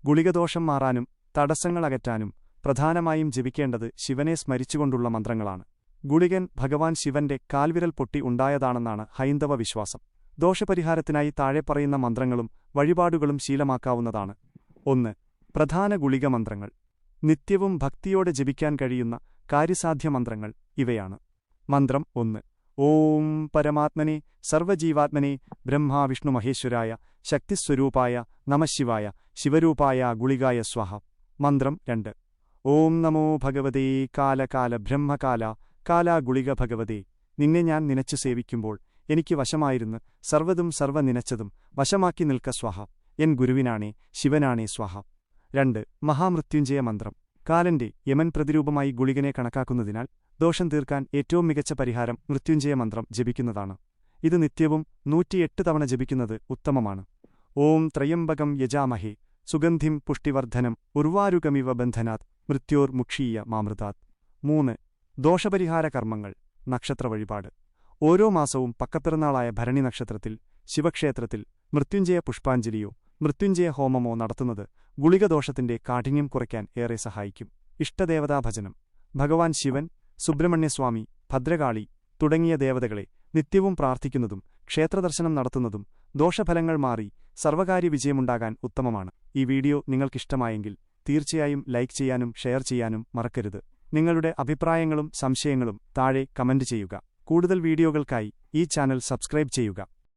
ഗുളികദോഷം മാറാനും തടസ്സങ്ങളകറ്റാനും പ്രധാനമായും ജപിക്കേണ്ടത് ശിവനെ സ്മരിച്ചുകൊണ്ടുള്ള മന്ത്രങ്ങളാണ്. ഗുളികൻ ഭഗവാൻ ശിവന്റെ കാൽവിരൽ പൊട്ടി ഉണ്ടായതാണെന്നാണ് ഹൈന്ദവ വിശ്വാസം. ദോഷപരിഹാരത്തിനായി താഴെ പറയുന്ന മന്ത്രങ്ങളും വഴിപാടുകളും ശീലമാക്കാവുന്നതാണ്. 1. പ്രധാന ഗുളിക മന്ത്രങ്ങൾ. നിത്യവും ഭക്തിയോടെ ജപിക്കാൻ കഴിയുന്ന കാര്യസാധ്യ മന്ത്രങ്ങൾ ഇവയാണ്. മന്ത്രം 1. ഓം പരമാത്മനെ സർവജീവാത്മനെ ബ്രഹ്മാവിഷ്ണുമഹേശ്വരായ ശക്തിസ്വരൂപായ നമഃശിവായ ശിവരൂപായ ഗുളികായ സ്വാഹ. മന്ത്രം 2. ഓം നമോ ഭഗവതേ കാലകാല ബ്രഹ്മകാല കാല ഗുളിക ഭഗവതേ. നിന്നെ ഞാൻ നിനച്ചു സേവിക്കുമ്പോൾ എനിക്ക് വശമായിരുന്ന് സർവ്വതും സർവ്വ നിനച്ചതും വശമാക്കി നിൽക്ക സ്വാഹ. എൻ ഗുരുവിനാണേ ശിവനാണേ സ്വാഹ. 2. മഹാമൃത്യുഞ്ജയ മന്ത്രം. കാലന്റെ യമൻ പ്രതിരൂപമായി ഗുളികനെ കണക്കാക്കുന്നതിനാൽ ദോഷം തീർക്കാൻ ഏറ്റവും മികച്ച പരിഹാരം മൃത്യുഞ്ജയ മന്ത്രം ജപിക്കുന്നതാണ്. ഇത് നിത്യവും 108 തവണ ജപിക്കുന്നത് ഉത്തമമാണ്. ഓം ത്രയംബകം യജാമഹേ സുഗന്ധിം പുഷ്ടിവർദ്ധനം ഉർവാരുകമിവ ബന്ധനാത് മൃത്യോർ മുക്ഷീയ മാമൃതാത്. 3. ദോഷപരിഹാര കർമ്മങ്ങൾ. നക്ഷത്ര വഴിപാട്. ഓരോ മാസവും പക്കപ്പിറന്നാളായ ഭരണി നക്ഷത്രത്തിൽ ശിവക്ഷേത്രത്തിൽ മൃത്യുഞ്ജയ പുഷ്പാഞ്ജലിയോ മൃത്യുഞ്ജയ ഹോമമോ നടത്തുന്നത് ഗുളികദോഷത്തിന്റെ കാഠിന്യം കുറയ്ക്കാൻ ഏറെ സഹായിക്കും. ഇഷ്ടദേവതാഭജനം. ഭഗവാൻ ശിവൻ, സുബ്രഹ്മണ്യസ്വാമി, ഭദ്രകാളി തുടങ്ങിയ ദേവതകളെ നിത്യവും പ്രാർത്ഥിക്കുന്നതും ക്ഷേത്രദർശനം നടത്തുന്നതും ദോഷഫലങ്ങൾ മാറി സർവകാര്യ വിജയമുണ്ടാകാൻ ഉത്തമമാണ്. ഈ വീഡിയോ നിങ്ങൾക്കിഷ്ടമായെങ്കിൽ തീർച്ചയായും ലൈക്ക് ചെയ്യാനും ഷെയർ ചെയ്യാനും മറക്കരുത്. നിങ്ങളുടെ അഭിപ്രായങ്ങളും സംശയങ്ങളും താഴെ കമന്റ് ചെയ്യുക. കൂടുതൽ വീഡിയോകൾക്കായി ഈ ചാനൽ സബ്സ്ക്രൈബ് ചെയ്യുക.